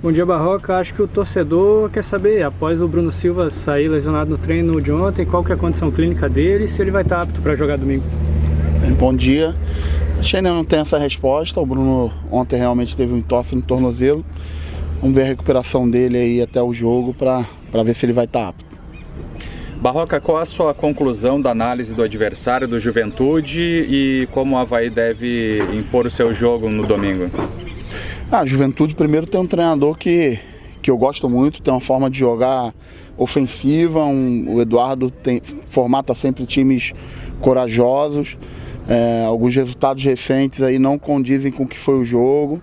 Bom dia, Barroca. Acho que o torcedor quer saber, após o Bruno Silva sair lesionado no treino de ontem, qual que é a condição clínica dele e se ele vai estar apto para jogar domingo. Bom dia. Acho que ainda não tem essa resposta. O Bruno ontem realmente teve um entorse no tornozelo. Vamos ver a recuperação dele aí até o jogo para ver se ele vai estar apto. Barroca, qual a sua conclusão da análise do adversário do Juventude e como o Avaí deve impor o seu jogo no domingo? A Juventude primeiro tem um treinador que eu gosto muito, tem uma forma de jogar ofensiva, o Eduardo formata sempre times corajosos, alguns resultados recentes aí não condizem com o que foi o jogo.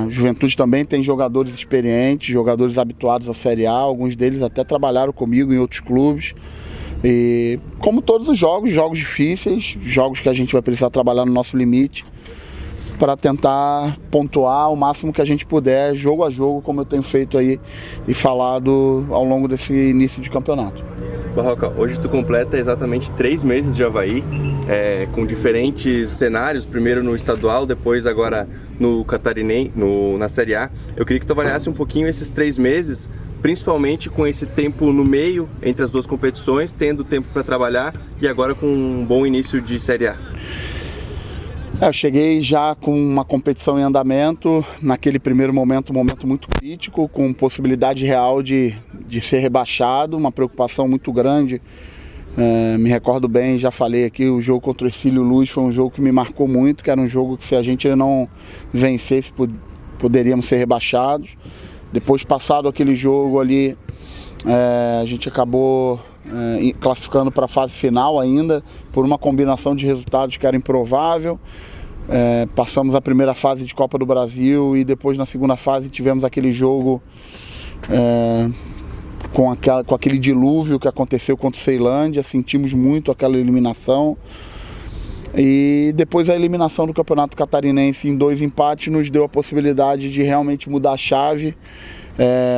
Juventude também tem jogadores experientes, jogadores habituados à Série A, alguns deles até trabalharam comigo em outros clubes. E como todos os jogos difíceis, jogos que a gente vai precisar trabalhar no nosso limite, para tentar pontuar o máximo que a gente puder, jogo a jogo, como eu tenho feito aí e falado ao longo desse início de campeonato. Barroca, hoje tu completa exatamente 3 meses de Avaí, com diferentes cenários, primeiro no estadual, depois agora no catarinense, na Série A. Eu queria que tu avaliasse um pouquinho esses 3 meses, principalmente com esse tempo no meio, entre as duas competições, tendo tempo para trabalhar e agora com um bom início de Série A. Eu cheguei já com uma competição em andamento, naquele primeiro momento, um momento muito crítico, com possibilidade real de ser rebaixado, uma preocupação muito grande. Me recordo bem, já falei aqui, o jogo contra o Ercílio Luz foi um jogo que me marcou muito, que era um jogo que se a gente não vencesse, poderíamos ser rebaixados. Depois, passado aquele jogo ali, a gente acabou classificando para a fase final ainda, por uma combinação de resultados que era improvável. Passamos a primeira fase de Copa do Brasil e depois na segunda fase tivemos aquele jogo com aquele dilúvio que aconteceu contra o Ceilândia, sentimos muito aquela eliminação. E depois a eliminação do Campeonato Catarinense em 2 empates nos deu a possibilidade de realmente mudar a chave.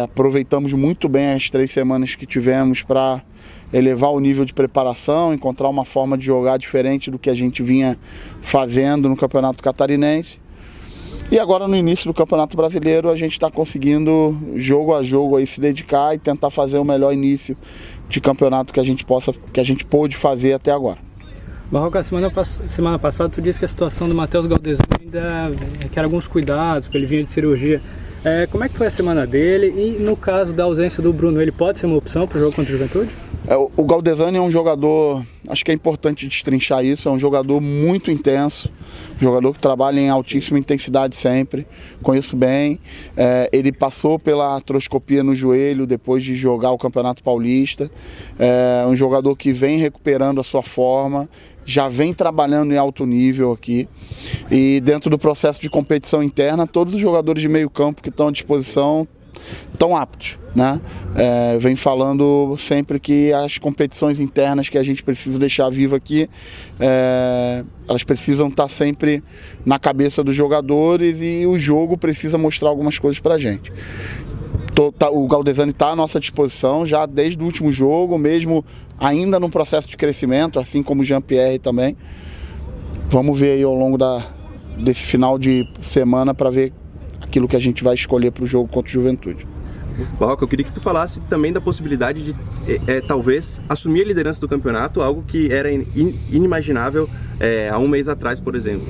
Aproveitamos muito bem as 3 semanas que tivemos para elevar o nível de preparação, encontrar uma forma de jogar diferente do que a gente vinha fazendo no Campeonato Catarinense. E agora no início do Campeonato Brasileiro a gente está conseguindo, jogo a jogo, aí, se dedicar e tentar fazer o melhor início de campeonato que a gente pôde fazer até agora. Barroca, semana passada tu disse que a situação do Matheus Galdesani ainda requer alguns cuidados, porque ele vinha de cirurgia. Como é que foi a semana dele? E no caso da ausência do Bruno, ele pode ser uma opção para o jogo contra o Juventude? O Galdesani é um jogador, acho que é importante destrinchar isso, é um jogador muito intenso, um jogador que trabalha em altíssima intensidade sempre, conheço bem. Ele passou pela artroscopia no joelho depois de jogar o Campeonato Paulista, um jogador que vem recuperando a sua forma, já vem trabalhando em alto nível aqui, e dentro do processo de competição interna, todos os jogadores de meio campo que estão à disposição estão aptos, né? Vem falando sempre que as competições internas que a gente precisa deixar viva aqui, elas precisam estar sempre na cabeça dos jogadores e o jogo precisa mostrar algumas coisas pra gente. O Galdesani está à nossa disposição já desde o último jogo, mesmo ainda no processo de crescimento, assim como o Jean-Pierre também. Vamos ver aí ao longo desse final de semana para ver aquilo que a gente vai escolher para o jogo contra o Juventude. Barroca, eu queria que tu falasse também da possibilidade de talvez assumir a liderança do campeonato, algo que era inimaginável há um mês atrás, por exemplo.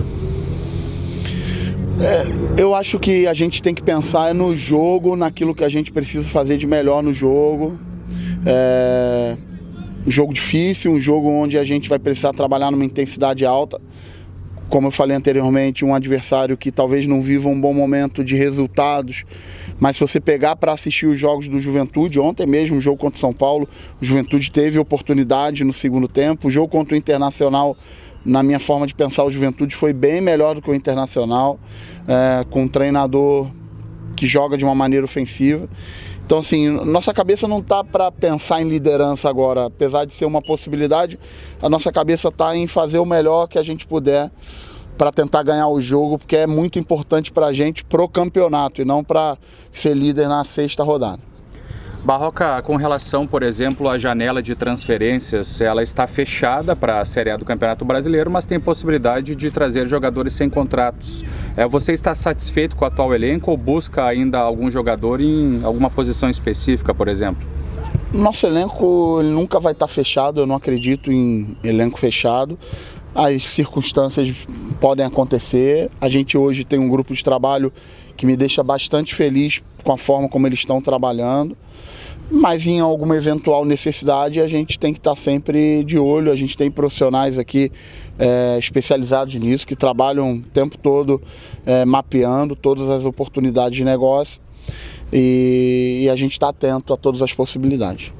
Eu acho que a gente tem que pensar no jogo, naquilo que a gente precisa fazer de melhor no jogo. Um jogo difícil, um jogo onde a gente vai precisar trabalhar numa intensidade alta. Como eu falei anteriormente, um adversário que talvez não viva um bom momento de resultados, mas se você pegar para assistir os jogos do Juventude, ontem mesmo, o jogo contra o São Paulo, o Juventude teve oportunidade no segundo tempo, o jogo contra o Internacional, na minha forma de pensar, o Juventude foi bem melhor do que o Internacional, com um treinador que joga de uma maneira ofensiva. Então, assim, nossa cabeça não está para pensar em liderança agora, apesar de ser uma possibilidade, a nossa cabeça está em fazer o melhor que a gente puder para tentar ganhar o jogo, porque é muito importante para a gente pro campeonato e não para ser líder na 6ª rodada. Barroca, com relação, por exemplo, à janela de transferências, ela está fechada para a Série A do Campeonato Brasileiro, mas tem possibilidade de trazer jogadores sem contratos. Você está satisfeito com o atual elenco ou busca ainda algum jogador em alguma posição específica, por exemplo? Nosso elenco ele nunca vai estar fechado, eu não acredito em elenco fechado. As circunstâncias podem acontecer. A gente hoje tem um grupo de trabalho que me deixa bastante feliz com a forma como eles estão trabalhando. Mas em alguma eventual necessidade a gente tem que estar sempre de olho. A gente tem profissionais aqui especializados nisso, que trabalham o tempo todo mapeando todas as oportunidades de negócio e a gente está atento a todas as possibilidades.